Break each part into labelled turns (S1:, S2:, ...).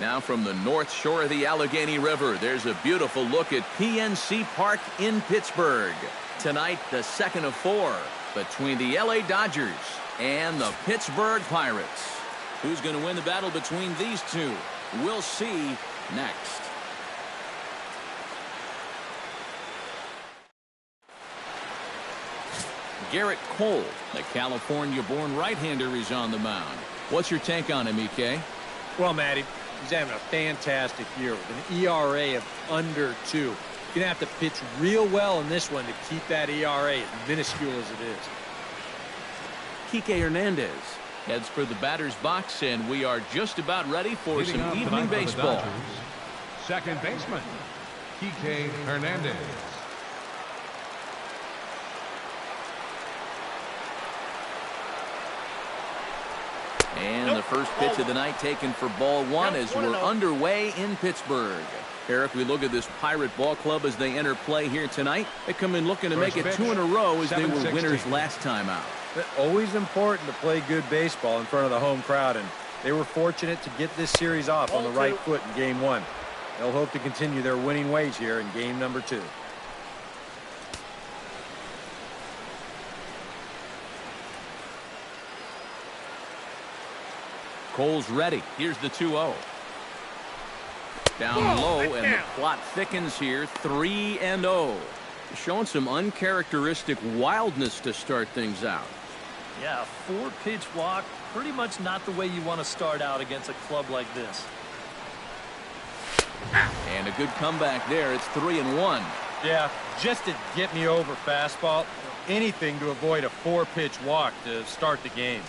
S1: Now from the north shore of the Allegheny River, there's a beautiful look at PNC Park in Pittsburgh. Tonight, the second of 4 between the LA Dodgers and the Pittsburgh Pirates. Who's going to win the battle between these two? We'll see next. Garrett Cole, the California-born right-hander, is on the mound. What's your take on him, EK?
S2: Well, Matty, he's having a fantastic year with an ERA of under 2. You're going to have to pitch real well in this one to keep that ERA as minuscule as it is.
S1: Kike Hernandez heads for the batter's box, and we are just about ready for some evening baseball.
S3: Dodgers, second baseman, Kike Hernandez.
S1: And the first pitch of the night taken for ball 1 as we're underway in Pittsburgh. Eric, we look at this Pirate ball club as they enter play here tonight. They come in looking to make it 2 in a row as they were winners last time out.
S2: But always important to play good baseball in front of the home crowd, and they were fortunate to get this series off on the right foot in game 1. They'll hope to continue their winning ways here in game number 2.
S1: Cole's ready. Here's the 2-0. Down low, and the plot thickens here. 3-0. Showing some uncharacteristic wildness to start things out.
S4: Yeah, 4-pitch walk. Pretty much not the way you want to start out against a club like this.
S1: And a good comeback there. It's 3-1.
S2: Yeah, just to get me over fastball. Anything to avoid a 4-pitch walk to start the game.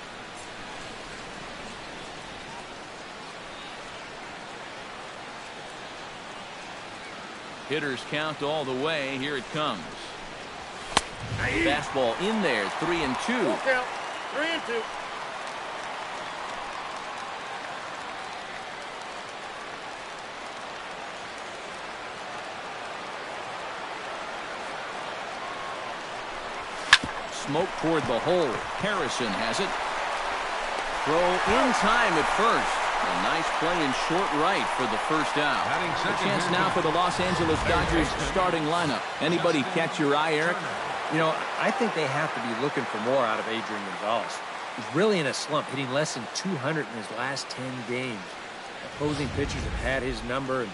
S1: Hitters count all the way. Here it comes. Fastball in there. 3-2.
S5: 3-2.
S1: Smoke toward the hole. Harrison has it. Throw in time at first. A nice play in short right for the first out. A chance now for the Los Angeles Dodgers starting lineup. Anybody catch your eye, Eric?
S2: You know, I think they have to be looking for more out of Adrian Gonzalez. He's really in a slump, hitting less than 200 in his last 10 games. Opposing pitchers have had his number, and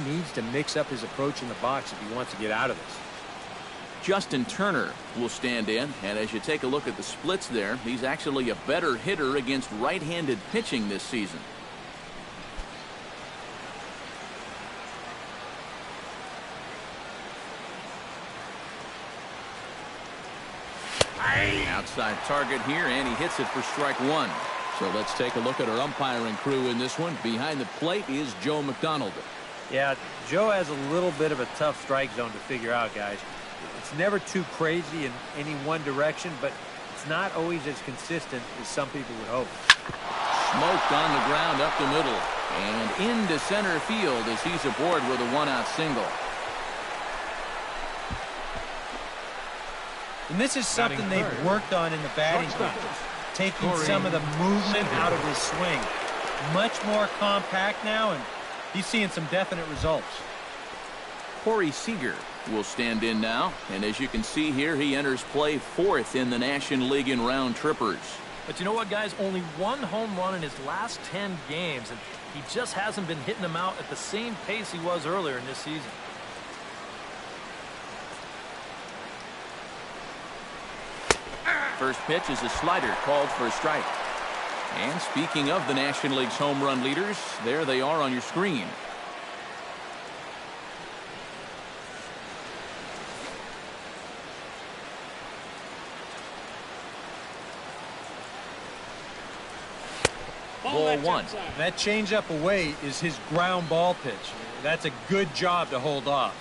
S2: he needs to mix up his approach in the box if he wants to get out of this.
S1: Justin Turner will stand in, and as you take a look at the splits there, he's actually a better hitter against right-handed pitching this season. Outside target here, and he hits it for strike 1. So let's take a look at our umpiring crew in this one. Behind the plate is Joe McDonald.
S2: Yeah, Joe has a little bit of a tough strike zone to figure out, guys. It's never too crazy in any one direction, but it's not always as consistent as some people would hope.
S1: Smoked on the ground up the middle and into center field as he's aboard with a 1-out single.
S2: And this is something they've worked on in the batting practice, taking some of the movement out of his swing. Much more compact now, and he's seeing some definite results.
S1: Corey Seager will stand in now, and as you can see here, he enters play 4th in the National League in round trippers.
S4: But you know what, guys? Only 1 home run in his last 10 games, and he just hasn't been hitting them out at the same pace he was earlier in this season.
S1: First pitch is a slider called for a strike. And speaking of the National League's home run leaders, there they are on your screen. Ball 1.
S2: That changeup away is his ground ball pitch. That's a good job to hold off.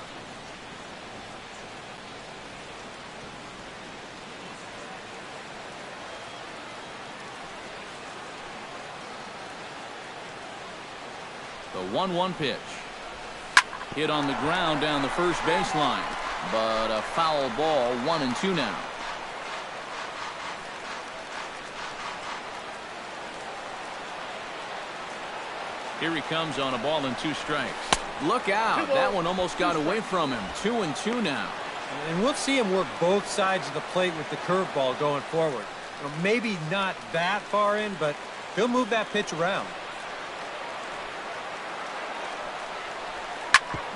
S1: The 1-1 pitch. Hit on the ground down the first baseline, but a foul ball. 1-2 now. Here he comes on a ball and 2 strikes. Look out. That one almost got away from him. 2-2 now.
S2: And we'll see him work both sides of the plate with the curveball going forward. You know, maybe not that far in, but he'll move that pitch around.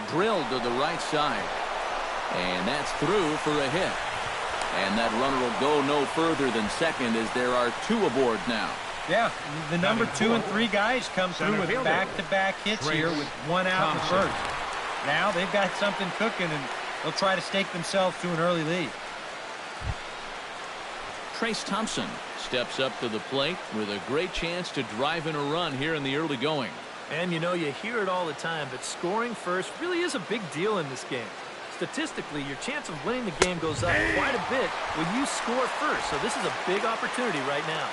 S1: Drilled to the right side. And that's through for a hit. And that runner will go no further than second as there are 2 aboard now.
S2: Yeah, the number 2 and 3 guys come through with back-to-back hits here with 1 out in the first. Now they've got something cooking, and they'll try to stake themselves to an early lead.
S1: Trace Thompson steps up to the plate with a great chance to drive in a run here in the early going.
S4: And you know, you hear it all the time, but scoring first really is a big deal in this game. Statistically, your chance of winning the game goes up quite a bit when you score first. So this is a big opportunity right now.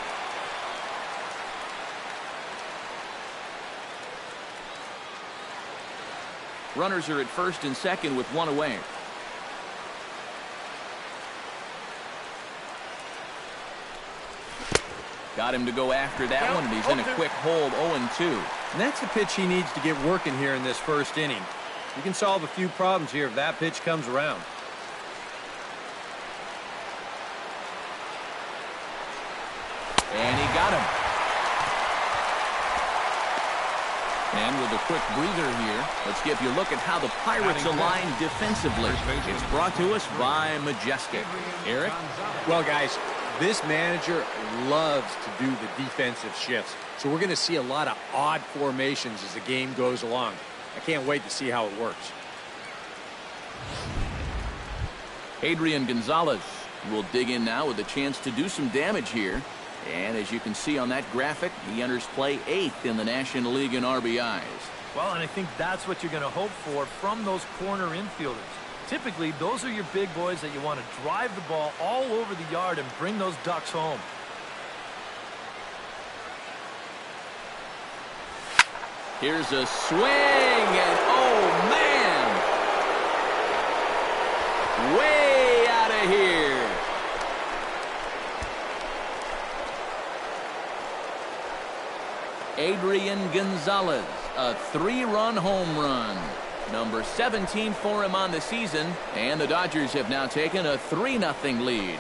S1: Runners are at first and second with 1 away. Got him to go after that one, and he's in a quick hold, 0-2.
S2: And that's the pitch he needs to get working here in this first inning. You can solve a few problems here if that pitch comes around.
S1: And he got him. And with a quick breather here, let's give you a look at how the Pirates align defensively. It's brought to us by Majestic. Eric?
S2: Well, guys, this manager loves to do the defensive shifts. So we're going to see a lot of odd formations as the game goes along. I can't wait to see how it works.
S1: Adrian Gonzalez will dig in now with a chance to do some damage here. And as you can see on that graphic, he enters play 8th in the National League in RBIs.
S4: Well, and I think that's what you're going to hope for from those corner infielders. Typically, those are your big boys that you want to drive the ball all over the yard and bring those Ducks home.
S1: Here's a swing, and oh, man! Way out of here. Adrian Gonzalez, a 3-run home run. Number 17 for him on the season, and the Dodgers have now taken a 3-0 lead.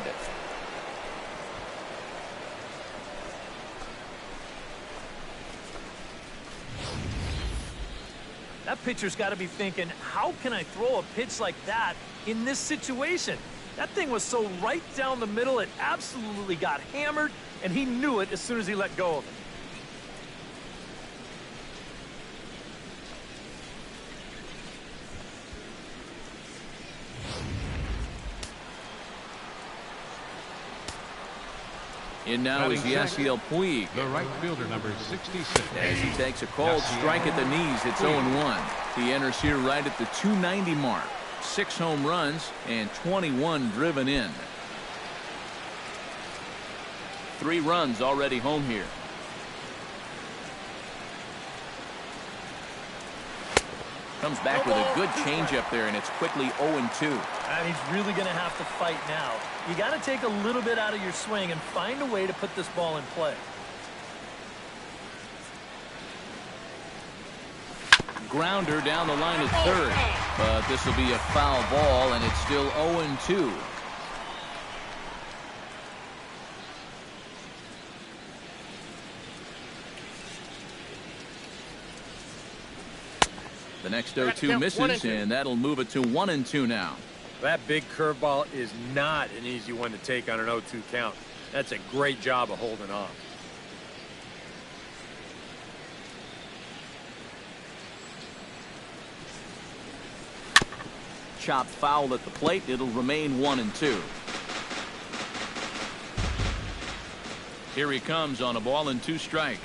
S4: That pitcher's got to be thinking, how can I throw a pitch like that in this situation? That thing was so right down the middle, it absolutely got hammered, and he knew it as soon as he let go of it.
S1: In now is Yasiel Puig.
S3: The right fielder, number 66.
S1: As he takes a cold strike at the knees, it's 0-1. He enters here right at the 290 mark. 6 home runs and 21 driven in. 3 runs already home here. Comes back with a good changeup there, and it's quickly 0-2.
S4: And he's really going to have to fight now. You got to take a little bit out of your swing and find a way to put this ball in play.
S1: Grounder down the line at third, but this will be a foul ball, and it's still 0-2. The next 0-2 misses, and that'll move it to 1-2 now.
S2: That big curveball is not an easy one to take on an 0-2 count. That's a great job of holding off.
S1: Chopped foul at the plate. It'll remain 1-2. Here he comes on a ball and 2 strikes.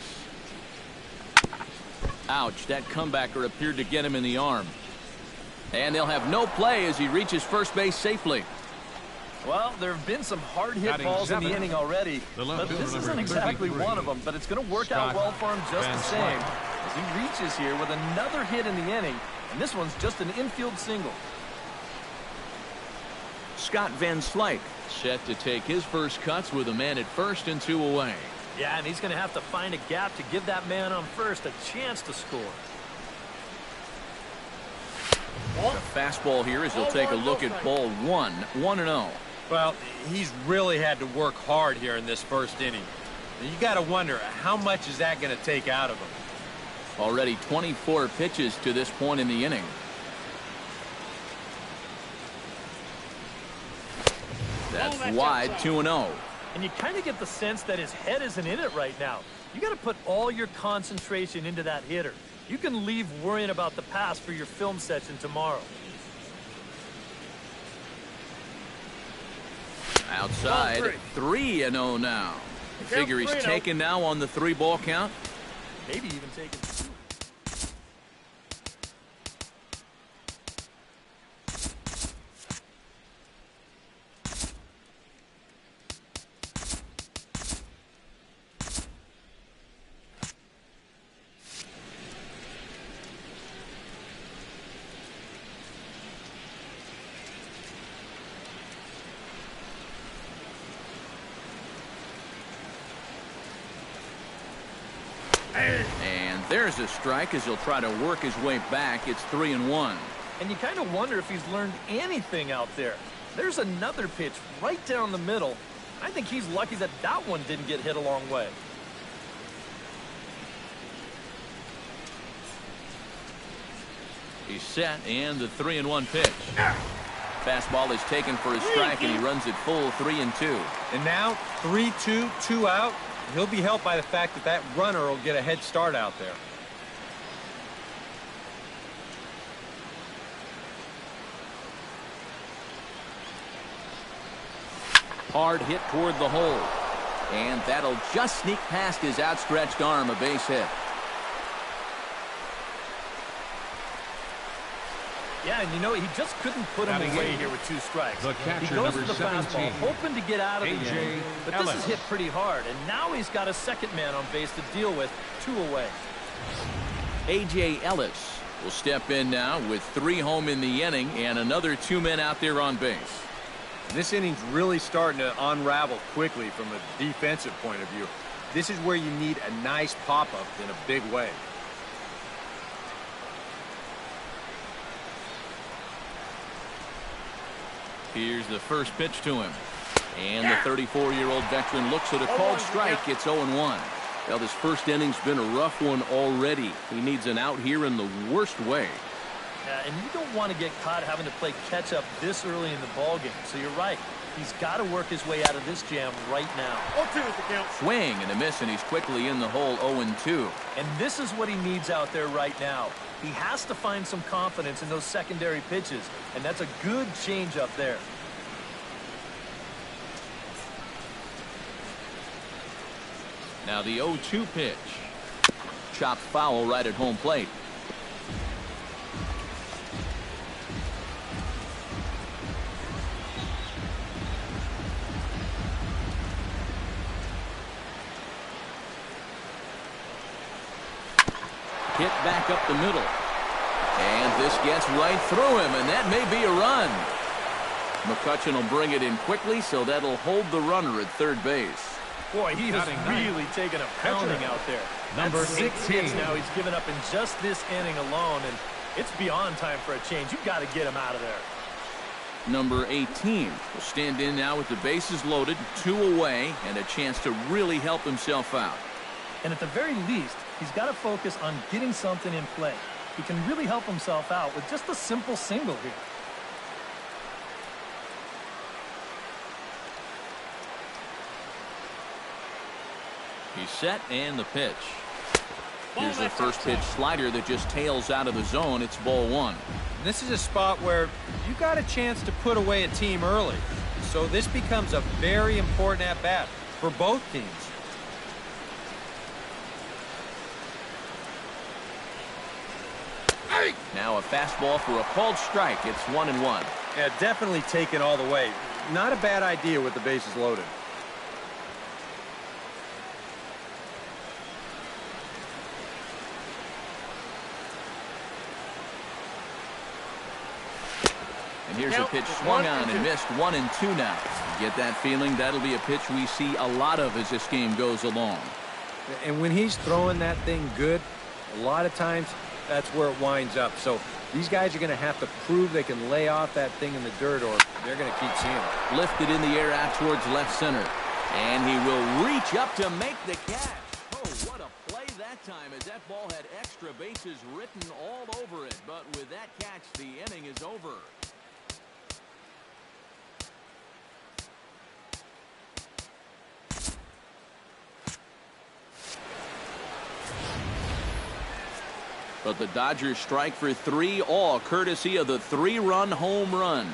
S1: Ouch, that comebacker appeared to get him in the arm. And they'll have no play as he reaches first base safely.
S4: Well, there have been some hard-hit balls in the inning already, but this isn't exactly one of them, but it's going to work out well for him just the same. As he reaches here with another hit in the inning, and this one's just an infield single.
S1: Scott Van Slyke set to take his first cuts with a man at first and 2 away.
S4: Yeah, and he's going to have to find a gap to give that man on first a chance to score.
S1: The fastball here as he'll take a look at ball one. 1-0.
S2: Well, he's really had to work hard here in this first inning. You got to wonder, how much is that going to take out of him?
S1: Already 24 pitches to this point in the inning. That's wide, 2-0.
S4: And you kind of get the sense that his head isn't in it right now. You got to put all your concentration into that hitter. You can leave worrying about the pass for your film session tomorrow.
S1: Outside, 3-0 now. You figure he's taken now on the 3-ball count.
S4: Maybe even taking 2.
S1: And there's a strike as he'll try to work his way back. It's 3-1.
S4: And you kind of wonder if he's learned anything out there. There's another pitch right down the middle. I think he's lucky that that one didn't get hit a long way.
S1: He's set, and the 3-1 pitch. Fastball is taken for a strike, and he runs it full 3-2.
S2: And now 3-2, 2 out. He'll be helped by the fact that that runner will get a head start out there.
S1: Hard hit toward the hole. And that'll just sneak past his outstretched arm, a base hit.
S4: Yeah, and you know, he just couldn't put him away here with 2 strikes.
S3: The catcher,
S4: he goes
S3: number
S4: to the
S3: 17,
S4: fastball, hoping to get out of the inning, but this is hit pretty hard, and now he's got a second man on base to deal with, 2 away.
S1: A.J. Ellis will step in now with 3 home in the inning and another 2 men out there on base.
S2: This inning's really starting to unravel quickly from a defensive point of view. This is where you need a nice pop-up in a big way.
S1: Here's the first pitch to him. And the 34-year-old veteran looks at a called strike. It's 0-1. Well, this first inning's been a rough one already. He needs an out here in the worst way.
S4: Yeah, and you don't want to get caught having to play catch-up this early in the ballgame. So you're right. He's got to work his way out of this jam right now.
S5: 0-2 is the count.
S1: Swing and a miss, and he's quickly in the hole 0-2.
S4: And this is what he needs out there right now. He has to find some confidence in those secondary pitches, and that's a good change-up there.
S1: Now the 0-2 pitch. Chopped foul right at home plate. Hit back up the middle. And this gets right through him, and that may be a run. McCutchen will bring it in quickly, so that'll hold the runner at third base.
S4: Boy, he has really taken a pounding out there.
S3: Number
S4: 16 now he's given up in just this inning alone, and it's beyond time for a change. You've got to get him out of there.
S1: Number 18 will stand in now with the bases loaded, 2 away, and a chance to really help himself out.
S4: And at the very least, he's got to focus on getting something in play. He can really help himself out with just a simple single here.
S1: He's set, and the pitch. Here's the first pitch slider that just tails out of the zone. It's ball 1.
S2: This is a spot where you got a chance to put away a team early. So this becomes a very important at-bat for both teams.
S1: Now a fastball for a called strike. It's 1-1.
S2: Yeah, definitely taken all the way. Not a bad idea with the bases loaded.
S1: And here's a pitch swung on and missed. 1-2 now. Get that feeling that'll be a pitch we see a lot of as this game goes along.
S2: And when he's throwing that thing good, a lot of times that's where it winds up. So these guys are going to have to prove they can lay off that thing in the dirt, or they're going to keep seeing it.
S1: Lifted in the air out towards left center. And he will reach up to make the catch. Oh, what a play that time, as that ball had extra bases written all over it. But with that catch, the inning is over. But the Dodgers strike for 3, all courtesy of the 3-run home run.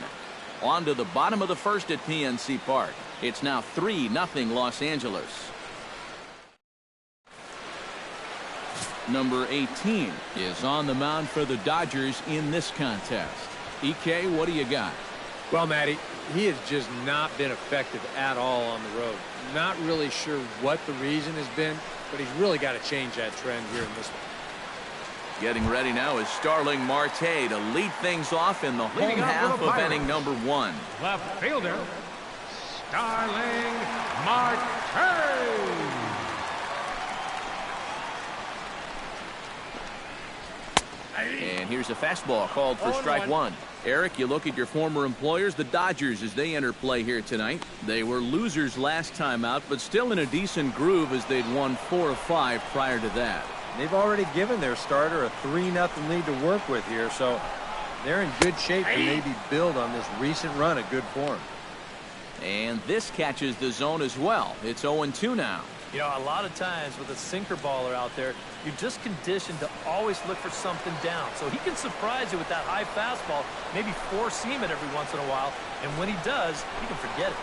S1: On to the bottom of the first at PNC Park. It's now 3-0 Los Angeles. Number 18 is on the mound for the Dodgers in this contest. EK, what do you got?
S2: Well, Matty, he has just not been effective at all on the road. Not really sure what the reason has been, but he's really got to change that trend here in this one.
S1: Getting ready now is Starling Marte to lead things off in the home half of inning number 1.
S3: Left fielder, Starling Marte.
S1: And here's a fastball called for strike 1. Eric, you look at your former employers, the Dodgers, as they enter play here tonight. They were losers last time out, but still in a decent groove as they'd won 4 of 5 prior to that.
S2: They've already given their starter a 3-0 lead to work with here, so they're in good shape to maybe build on this recent run of good form.
S1: And this catches the zone as well. It's 0-2 now.
S4: You know, a lot of times with a sinker baller out there, you're just conditioned to always look for something down. So he can surprise you with that high fastball, maybe four-seam it every once in a while, and when he does, you can forget it.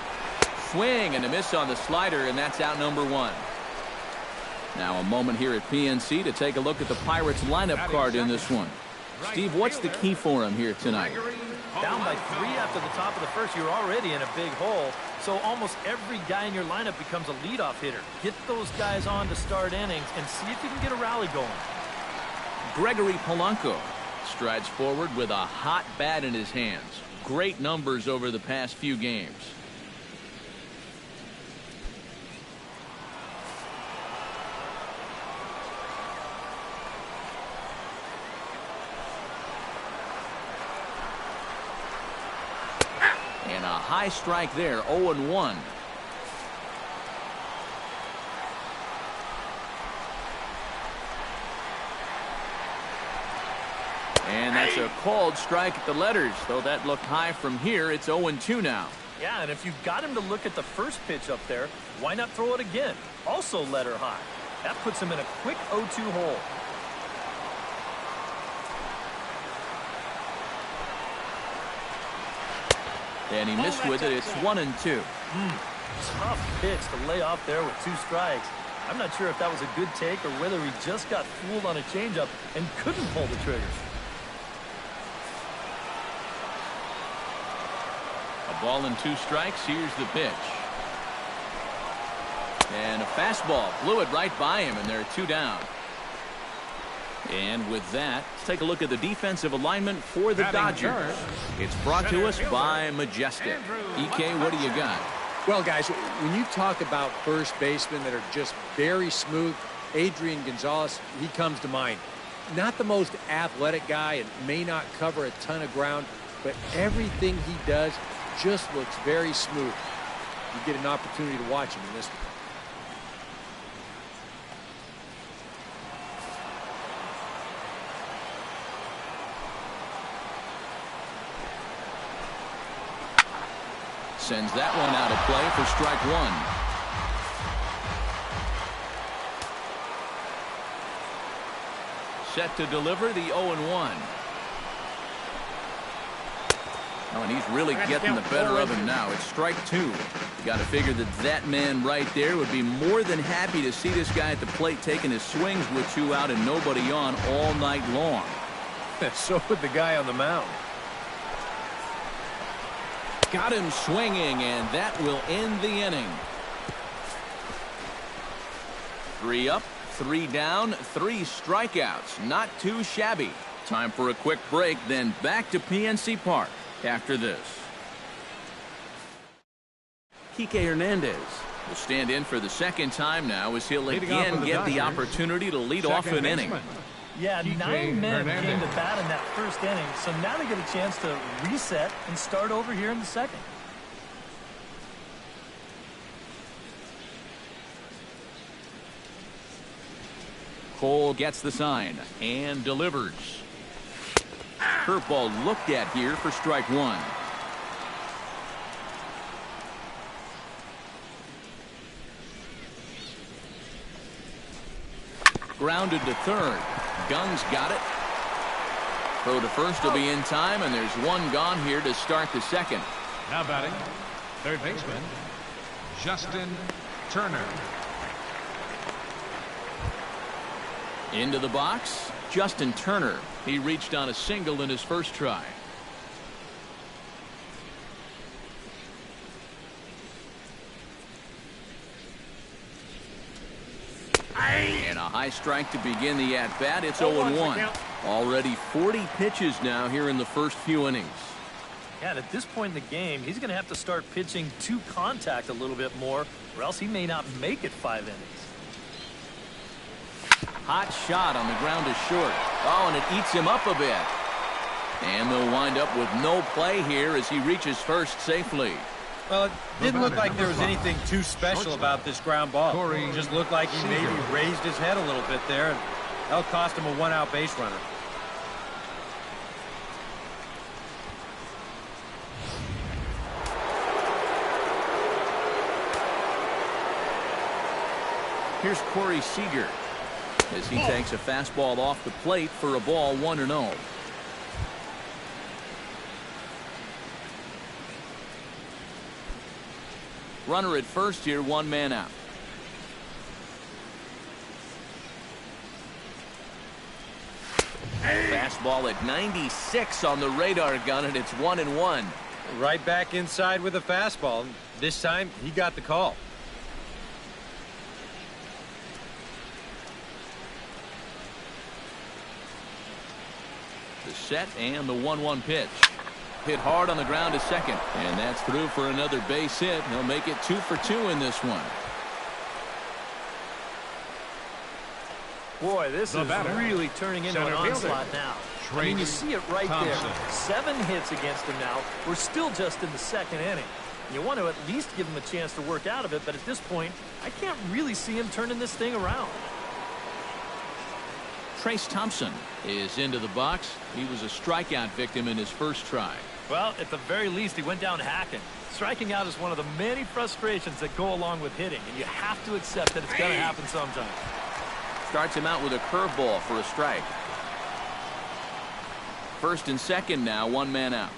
S1: Swing and a miss on the slider, and that's out number 1. Now a moment here at PNC to take a look at the Pirates lineup card in this one. Steve, what's the key for him here tonight?
S4: Down by 3 after the top of the first, you're already in a big hole. So almost every guy in your lineup becomes a leadoff hitter. Get those guys on to start innings and see if you can get a rally going.
S1: Gregory Polanco strides forward with a hot bat in his hands. Great numbers over the past few games. And a high strike there, 0-1. And that's a called strike at the letters. Though that looked high from here, it's 0-2 now.
S4: Yeah, and if you've got him to look at the first pitch up there, why not throw it again? Also letter high. That puts him in a quick 0-2 hole.
S1: And he missed with it. It's 1-2.
S4: Tough pitch to lay off there with 2 strikes. I'm not sure if that was a good take or whether he just got fooled on a changeup and couldn't pull the trigger.
S1: A ball and 2 strikes. Here's the pitch. And a fastball blew it right by him, and there are 2 down. And with that, let's take a look at the defensive alignment for the Dodgers. It's brought to us by Majestic. EK, what do you got?
S2: Well, guys, when you talk about first basemen that are just very smooth, Adrian Gonzalez, he comes to mind. Not the most athletic guy and may not cover a ton of ground, but everything he does just looks very smooth. You get an opportunity to watch him in this one.
S1: Sends that one out of play for strike 1. Set to deliver the 0-1. Oh, and he's really getting the better of him now. It's strike 2. You got to figure that man right there would be more than happy to see this guy at the plate taking his swings with 2 out and nobody on all night long.
S2: So would the guy on the mound.
S1: Got him swinging, and that will end the inning. 3 up, 3 down, 3 strikeouts. Not too shabby. Time for a quick break, then back to PNC Park after this. Kike Hernandez will stand in for the second time now as he'll again get the opportunity to lead off an inning.
S4: Yeah, 9 men came to bat in that first inning, so now they get a chance to reset and start over here in the second.
S1: Cole gets the sign and delivers. Curveball looked at here for strike one. Grounded to third. Gung's got it. Throw to first will be in time, and there's one gone here to start the second.
S3: Now batting, third baseman, Justin Turner.
S1: Into the box, Justin Turner. He reached on a single in his first try. And a high strike to begin the at-bat. It's 0-1. Already 40 pitches now here in the first few innings.
S4: Yeah, at this point in the game, he's going to have to start pitching to contact a little bit more, or else he may not make it 5 innings.
S1: Hot shot on the ground is short. Oh, and it eats him up a bit. And they'll wind up with no play here as he reaches first safely.
S2: Well, it didn't look like there was anything too special about this ground ball. It just looked like he maybe raised his head a little bit there, and that'll cost him a one-out base runner.
S1: Here's Corey Seager as he takes a fastball off the plate for a ball 1-0. Runner at first here, one man out. Fastball at 96 on the radar gun, and it's 1-1.
S2: Right back inside with a fastball. This time, he got the call.
S1: The set and the 1-1 pitch. Hit hard on the ground to second, and that's through for another base hit. He'll make it 2 for 2 in this one.
S4: Boy, this is really turning into an onslaught now. I mean, you see it right there. 7 hits against him now. We're still just in the second inning. You want to at least give him a chance to work out of it, but at this point, I can't really see him turning this thing around.
S1: Trace Thompson is into the box. He was a strikeout victim in his first try.
S4: Well, at the very least, he went down hacking. Striking out is one of the many frustrations that go along with hitting, and you have to accept that it's going to happen sometime.
S1: Starts him out with a curveball for a strike. First and second now, one man out.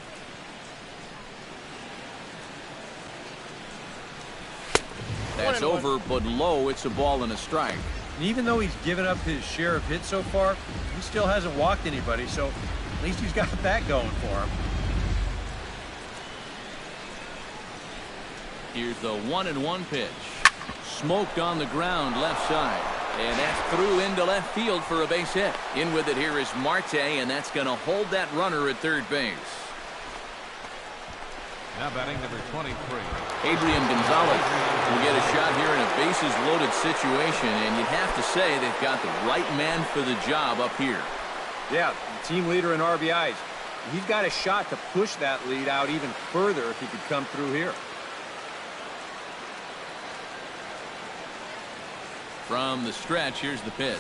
S1: That's over, but low. It's a ball and a strike.
S2: And even though he's given up his share of hits so far, he still hasn't walked anybody, so at least he's got that going for him.
S1: Here's the 1-1 pitch. Smoked on the ground left side. And that's through into left field for a base hit. In with it here is Marte, and that's going to hold that runner at third base.
S3: Now batting number 23.
S1: Adrian Gonzalez will get a shot here in a bases-loaded situation, and you'd have to say they've got the right man for the job up here.
S2: Yeah, team leader in RBIs. He's got a shot to push that lead out even further if he could come through here.
S1: From the stretch, here's the pitch.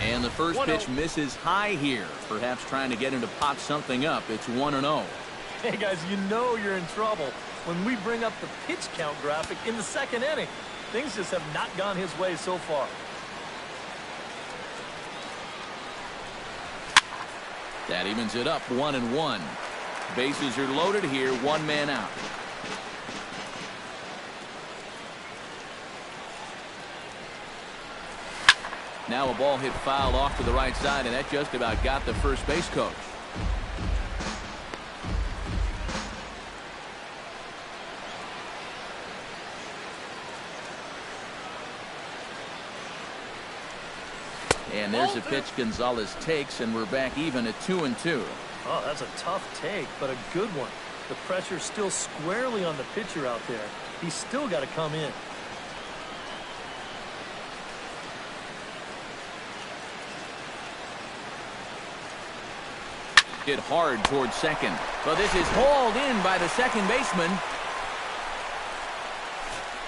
S1: And the first pitch misses high here, perhaps trying to get him to pot something up. It's 1-0.
S4: Hey, guys, you know you're in trouble when we bring up the pitch count graphic in the second inning. Things just have not gone his way so far.
S1: That evens it up 1-1. Bases are loaded here, one man out. Now a ball hit foul off to the right side, and that just about got the first base coach. And there's a pitch Gonzalez takes, and we're back even at 2-2.
S4: Oh, that's a tough take, but a good one. The pressure's still squarely on the pitcher out there. he's still got to come in.
S1: Hit hard towards second, but this is hauled in by the second baseman.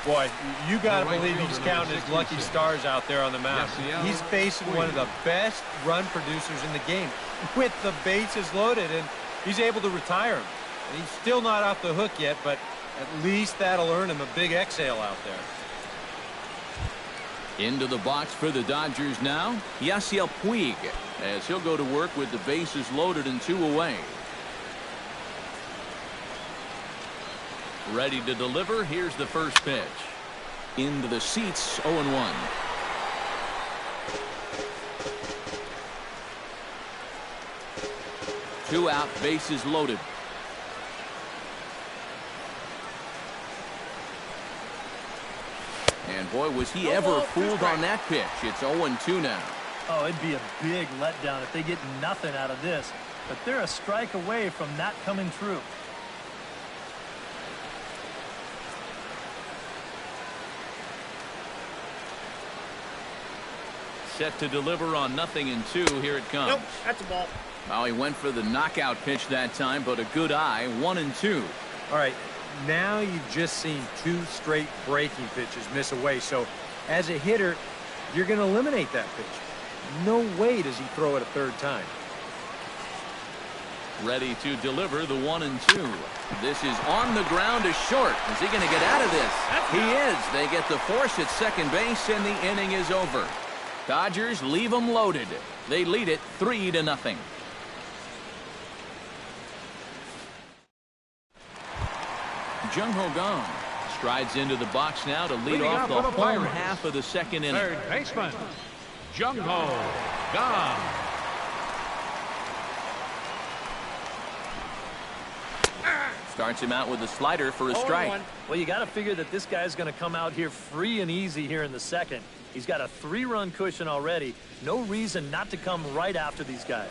S2: Boy, you got to believe he's counting his lucky stars out there on the mound. He's facing one of the best run producers in the game with the bases loaded, and he's able to retire him. And he's still not off the hook yet, but at least that'll earn him a big exhale out there.
S1: Into the box for the Dodgers now, Yasiel Puig, as he'll go to work with the bases loaded and 2 away. Ready to deliver. Here's the first pitch. Into the seats, 0-1. Two out, bases loaded. And boy, was he ever fooled on that pitch. It's 0-2 now.
S4: Oh, it'd be a big letdown if they get nothing out of this. But they're a strike away from that coming true.
S1: Set to deliver on 0-2. Here it comes.
S5: Nope, that's a ball.
S1: Well, he went for the knockout pitch that time, but a good eye. 1-2.
S2: All right, now you've just seen 2 straight breaking pitches miss away. So as a hitter, you're going to eliminate that pitch. No way does he throw it a third time.
S1: Ready to deliver the 1-2. This is on the ground to short. Is he going to get out of this? He is. They get the force at second base, and the inning is over. Dodgers leave them loaded. They lead it 3-0. Jung-Ho Kang strides into the box now to lead off the home half of the second inning.
S3: Third baseman, Jung-Ho Kang.
S1: Starts him out with a slider for a strike.
S4: Well, you got to figure that this guy's going to come out here free and easy here in the second. He's got a 3-run cushion already. No reason not to come right after these guys.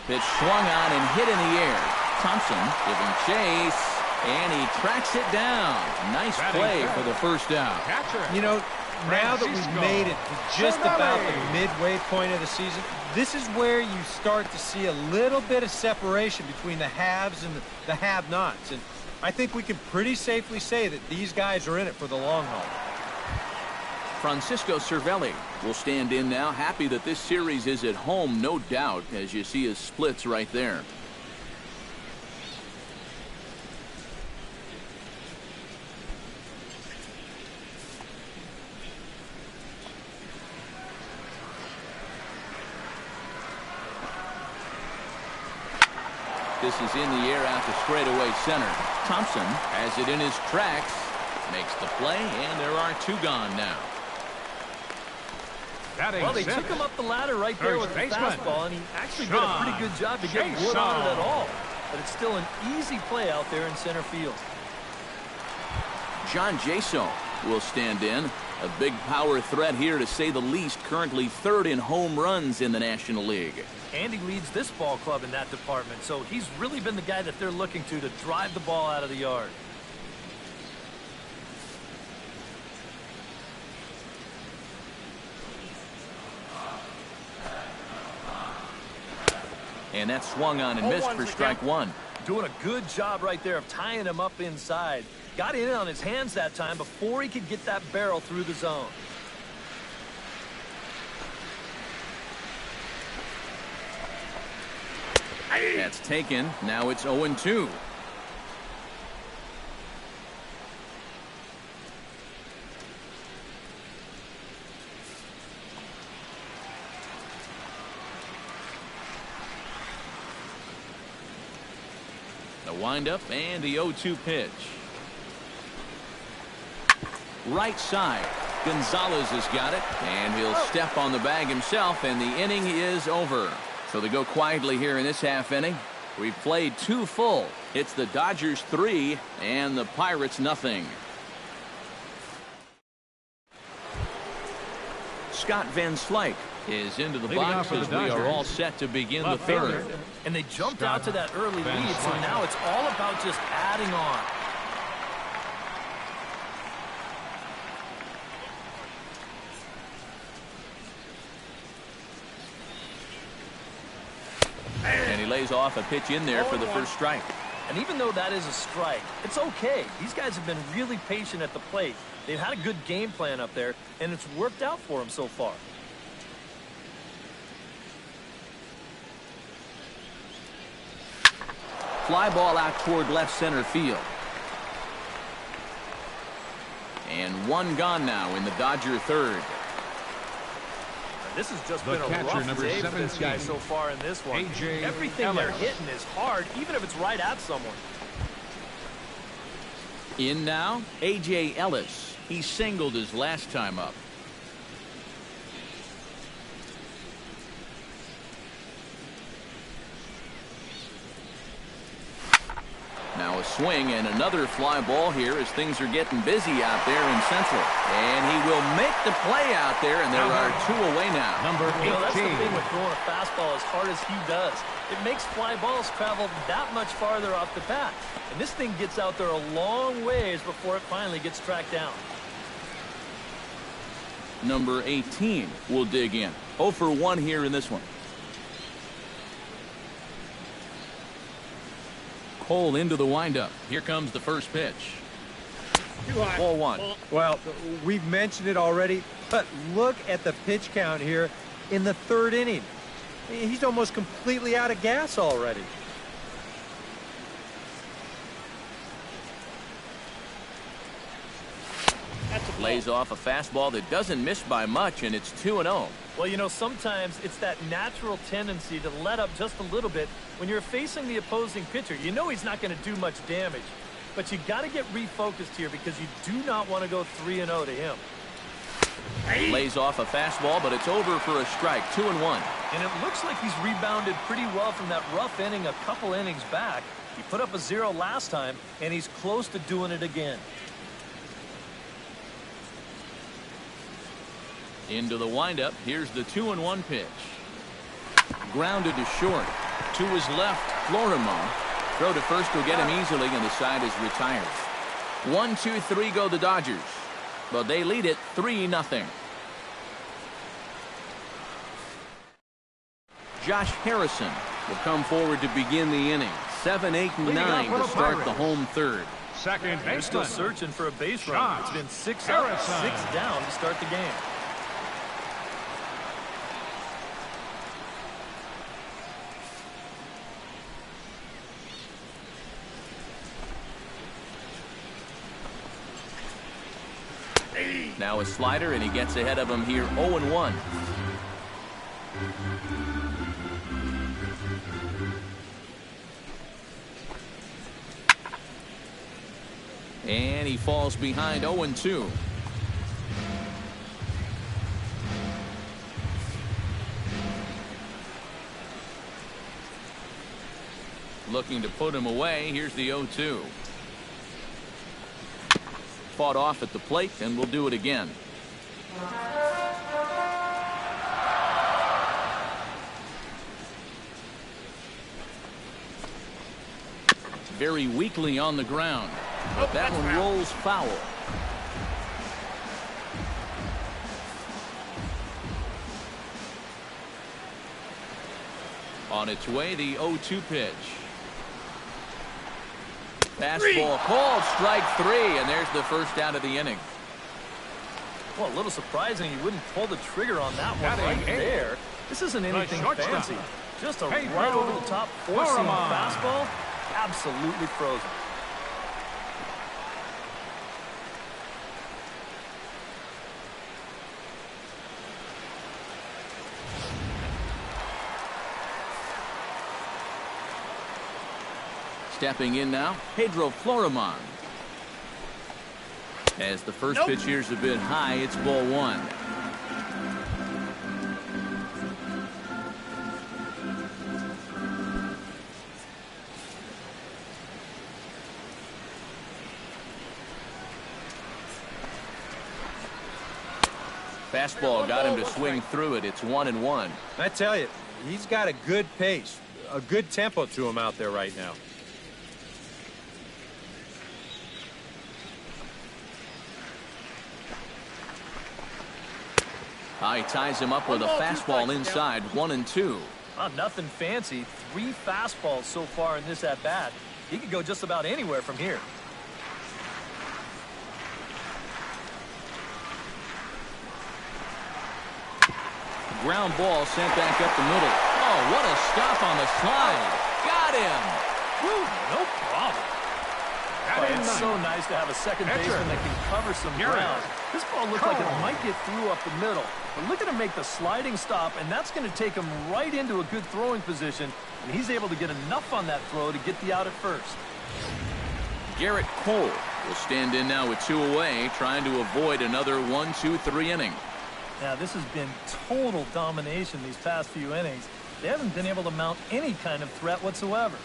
S1: Pitch swung on and hit in the air. Thompson giving chase, and he tracks it down. Nice play for the first out.
S2: You know, now that we've made it to just about the midway point of the season, this is where you start to see a little bit of separation between the haves and the have-nots. And I think we can pretty safely say that these guys are in it for the long haul.
S1: Francisco Cervelli will stand in now, happy that this series is at home, no doubt, as you see his splits right there. This is in the air out to straightaway center. Thompson has it in his tracks, makes the play, and there are 2 gone now.
S4: Well, they took him up the ladder right there with the fastball, and he actually did a pretty good job to get wood on it at all. But it's still an easy play out there in center field.
S1: John Jaso will stand in. A big power threat here, to say the least. Currently 3rd in home runs in the National League.
S4: And he leads this ball club in that department, so he's really been the guy that they're looking to drive the ball out of the yard.
S1: And that swung on and missed for strike 1.
S4: Doing a good job right there of tying him up inside. Got in on his hands that time before he could get that barrel through the zone.
S1: That's taken. Now it's 0-2. The windup and the 0-2 pitch. Right side. Gonzalez has got it, and he'll step on the bag himself, and the inning is over. So they go quietly here in this half inning. We've played 2 full. It's the Dodgers 3 and the Pirates nothing. Scott Van Slyke is into the
S3: Leading off
S1: box
S3: for the
S1: as we are
S3: Dodgers,
S1: all set to begin the
S3: left
S1: third.
S3: fielder.
S4: And they jumped out to that early lead, so now it's all about just adding on.
S1: And he lays off a pitch in there for the first strike.
S4: And even though that is a strike, it's okay. These guys have been really patient at the plate. They've had a good game plan up there, and it's worked out for them so far.
S1: Fly ball out toward left center field. And one gone now in the Dodger third.
S4: This has just
S3: The
S4: been a
S3: catcher,
S4: rough
S3: number
S4: day for this guy
S3: 17,
S4: so far in this one.
S3: A.J.
S4: Everything
S3: Ellis.
S4: they're hitting is hard, even if it's right at someone.
S1: In now, A.J. Ellis. He singled his last time up. Now a swing and another fly ball here as things are getting busy out there in Central. And he will make the play out there, and there are two away now.
S3: Number 18.
S4: You know, that's the thing with throwing a fastball as hard as he does. It makes fly balls travel that much farther off the bat. And this thing gets out there a long ways before it finally gets tracked down.
S1: Number 18 will dig in. 0 for 1 here in this one. Cole into the windup. Here comes the first pitch. Ball 1.
S2: Well, we've mentioned it already, but look at the pitch count here in the third inning. He's almost completely out of gas already.
S1: Lays off a fastball that doesn't miss by much, and it's 2-0.
S4: Well, you know, sometimes it's that natural tendency to let up just a little bit when you're facing the opposing pitcher. You know he's not going to do much damage, but you got to get refocused here because you do not want to go 3-0 to him.
S1: Lays off a fastball, but it's over for a strike. 2-1.
S4: And it looks like he's rebounded pretty well from that rough inning a couple innings back. He put up a 0 last time, and he's close to doing it again.
S1: Into the windup. Here's the 2-1 pitch. Grounded to short. To his left, Florimon. Throw to first will get him easily, and the side is retired. 1-2-3 go the Dodgers. But they lead it 3-0. Josh Harrison will come forward to begin the inning. 7, 8, and 9 to start the home third.
S3: Second
S4: They're still
S3: baseman.
S4: searching for a base run.
S3: Josh
S4: It's been 6 up,
S3: Harrison.
S4: 6 down to start the game.
S1: Now a slider, and he gets ahead of him here. 0-1. And he falls behind. 0-2. Looking to put him away. Here's the 0-2. Fought off at the plate, and we'll do it again. Very weakly on the ground, but that one rolls foul. On its way, the 0-2 pitch. Fastball called, strike 3, and there's the first out of the inning.
S4: Well, a little surprising you wouldn't pull the trigger on that one right there. This isn't anything fancy. Just a right over the top four-seam fastball. Absolutely frozen.
S1: Stepping in now, Pedro Florimon. As the first pitch here's a bit high, it's ball 1. Fastball got him to swing through it. It's 1-1.
S2: I tell you, he's got a good pace, a good tempo to him out there right now.
S1: He ties him up with a fastball inside, 1-2.
S4: Nothing fancy. 3 fastballs so far in this at-bat. He could go just about anywhere from here.
S1: Ground ball sent back up the middle. Oh, what a stop on the slide. Got him.
S4: Woo, no problem. It's so nice to have a second baseman that can cover some ground. This ball looked like it might get through up the middle. But look at him make the sliding stop, and that's going to take him right into a good throwing position. And he's able to get enough on that throw to get the out at first.
S1: Garrett Cole will stand in now with 2 away, trying to avoid another 1-2-3 inning.
S4: Now, this has been total domination these past few innings. They haven't been able to mount any kind of threat whatsoever.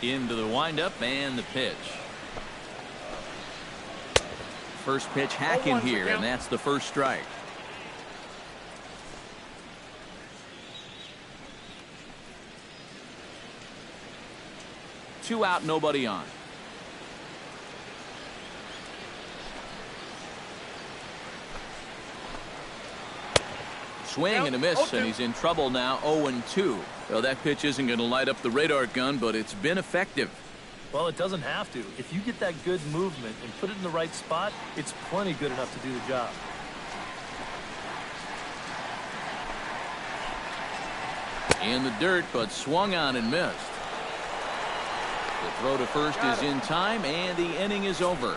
S1: Into the windup and the pitch. First pitch hacking here, and that's the first strike. Two out, nobody on. Swing and a miss, and he's in trouble now, 0-2. Well, that pitch isn't going to light up the radar gun, but it's been effective.
S4: Well, it doesn't have to. If you get that good movement and put it in the right spot, it's plenty good enough to do the job.
S1: In the dirt, but swung on and missed. The throw to first is in time, and the inning is over.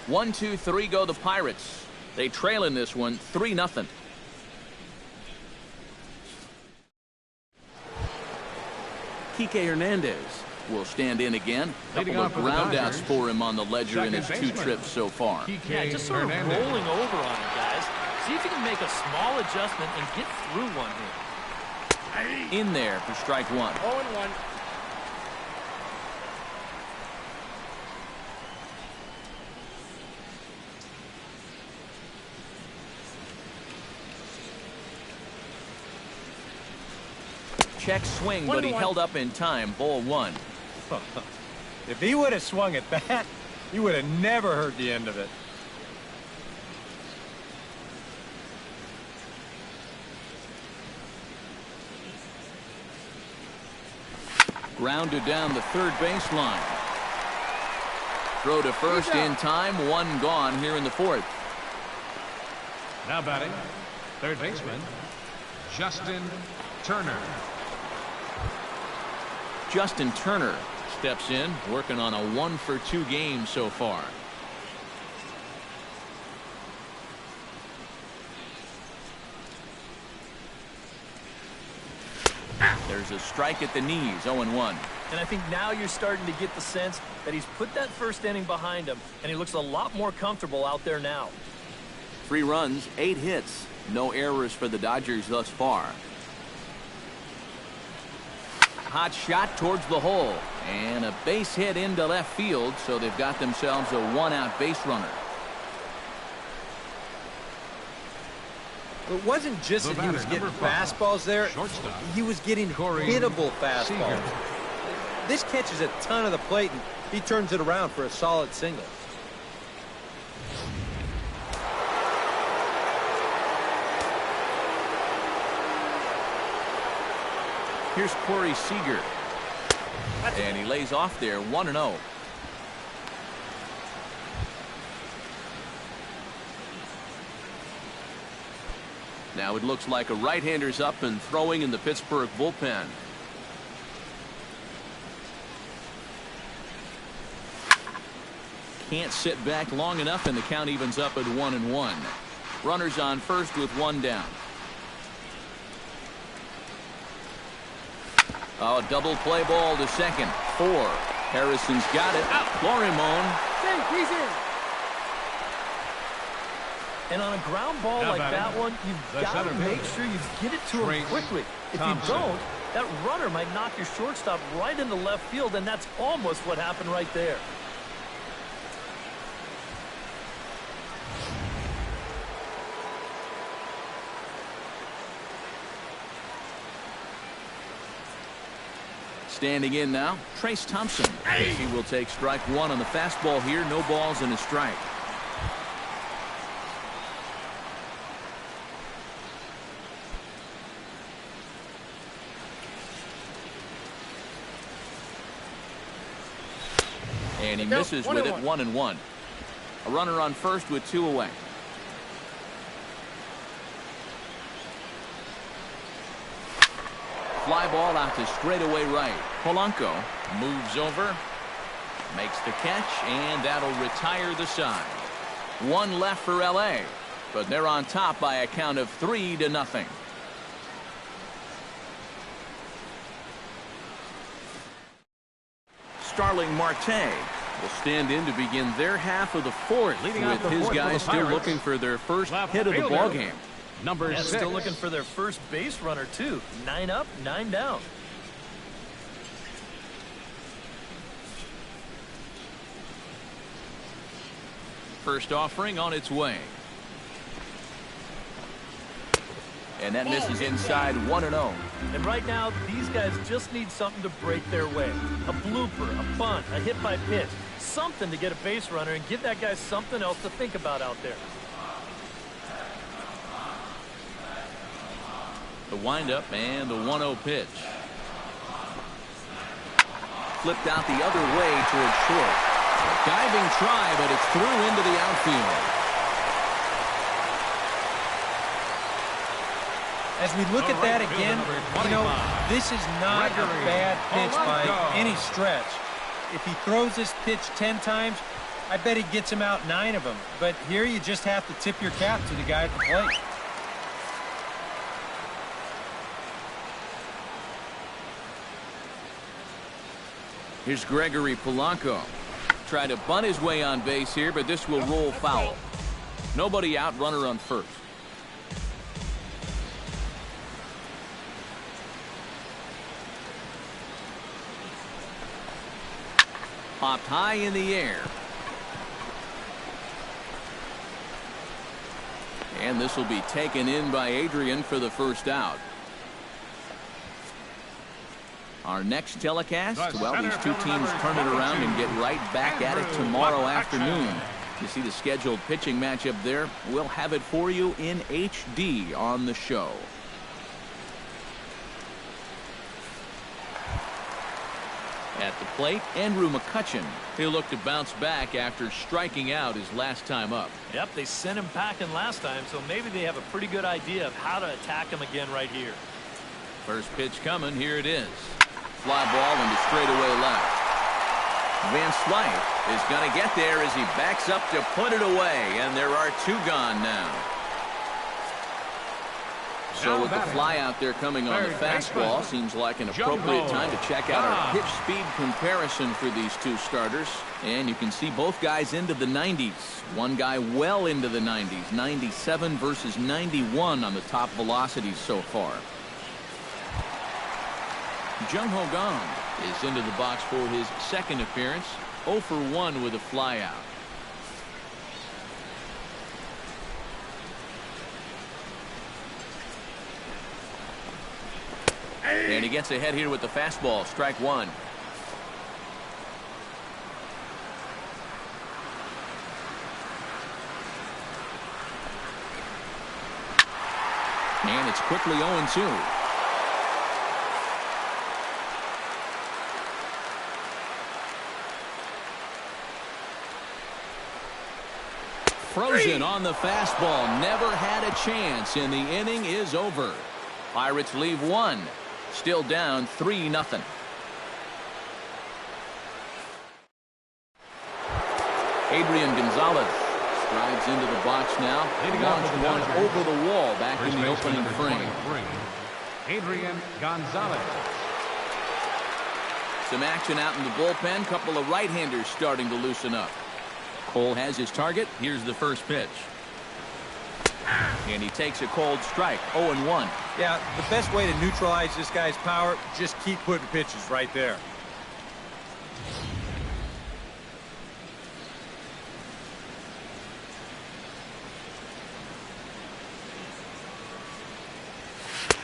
S1: 1-2-3 go the Pirates. They trail in this one 3-0. Kike Hernandez will stand in again. A couple of groundouts for him on the ledger in his 2 trips so far.
S4: Yeah, just sort of rolling over on him, guys. See if you can make a small adjustment and get through one here.
S1: In there for strike 1.
S5: 0-1.
S1: Check swing, but he held up in time. Ball 1.
S2: If he would have swung at that, he would have never heard the end of it.
S1: Grounded down the third baseline. Throw to first in time. 1 gone here in the 4th.
S3: Now batting, third baseman, Justin Turner.
S1: Justin Turner steps in, working on a 1-for-2 game so far. There's a strike at the knees, 0-1.
S4: And I think now you're starting to get the sense that he's put that first inning behind him, and he looks a lot more comfortable out there now.
S1: 3 runs, 8 hits. No errors for the Dodgers thus far. Hot shot towards the hole, and a base hit into left field, so they've got themselves a 1-out base runner.
S2: It wasn't just that he was getting fastballs there. He was getting hittable fastballs. This catches a ton of the plate, and he turns it around for a solid single.
S1: Here's Corey Seager. And he lays off there, 1-0. Now it looks like a right-hander's up and throwing in the Pittsburgh bullpen. Can't sit back long enough, and the count evens up at 1-1. Runners on first with 1 down. Oh, double play ball to second. 4. Harrison's got it. Florimon.
S5: He's in.
S4: And on a ground ball like that one, you've got to make sure you get it to him quickly. If you don't, that runner might knock your shortstop right into left field, and that's almost what happened right there.
S1: Standing in now, Trace Thompson. He will take strike one on the fastball here. No balls and a strike. And he misses with it, 1-1. A runner on first with 2 away. Fly ball out to straightaway right. Polanco moves over, makes the catch, and that'll retire the side. 1 left for LA, but they're on top by a count of 3-0. Starling Marte will stand in to begin their half of the fourth, with his guys still looking for their first hit of the ball game.
S4: Number 6. Still looking for their first base runner, too. 9 up, 9 down.
S1: First offering on its way. And that misses inside, 1-0.
S4: And right now, these guys just need something to break their way. A blooper, a bunt, a hit by pitch. Something to get a base runner and give that guy something else to think about out there.
S1: The windup and the 1-0 pitch. Flipped out the other way towards short. A diving try, but it's through into the outfield.
S2: As we look at that again, you know, this is not a bad pitch by any stretch. If he throws this pitch 10 times, I bet he gets him out 9 of them. But here you just have to tip your cap to the guy at the plate.
S1: Here's Gregory Polanco. Tried to bunt his way on base here, but this will roll foul. Nobody out, runner on first. Popped high in the air. And this will be taken in by Adrian for the first out. Our next telecast, well, these two teams turn it around and get right back at it tomorrow afternoon. You see the scheduled pitching matchup there. We'll have it for you in HD on the show. At the plate, Andrew McCutchen. He'll look to bounce back after striking out his last time up.
S4: Yep, they sent him packing last time, so maybe they have a pretty good idea of how to attack him again right here.
S1: First pitch coming. Here it is. Fly ball into straightaway left. Van Slyke is going to get there as he backs up to put it away, and there are 2 gone now. So with the fly out there coming on the fastball, seems like an appropriate time to check out our pitch speed comparison for these 2 starters. And you can see both guys into the 90s. One guy well into the 90s, 97 versus 91 on the top velocities so far. Jung Ho Kang is into the box for his second appearance. 0 for 1 with a fly out. And he gets ahead here with the fastball. Strike 1. And it's quickly 0-2. Frozen on the fastball. Never had a chance, and the inning is over. Pirates leave 1. Still down 3-0. Adrian Gonzalez strides into the box now. Launched one over the wall back in the opening frame.
S3: Adrian Gonzalez.
S1: Some action out in the bullpen. Couple of right-handers starting to loosen up. Cole has his target. Here's the first pitch. And he takes a cold strike. 0-1.
S2: Yeah, the best way to neutralize this guy's power, just keep putting pitches right there.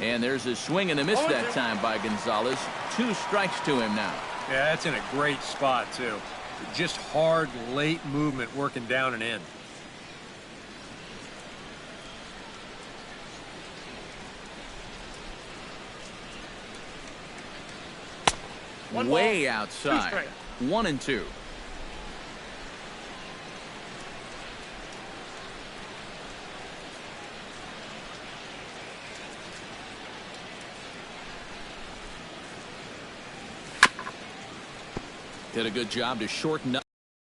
S1: And there's a swing and a miss that time by Gonzalez. 2 strikes to him now.
S2: Yeah, that's in a great spot, too. Just hard, late movement working down and in.
S1: Way outside. 1-2. Did a good job to shorten up.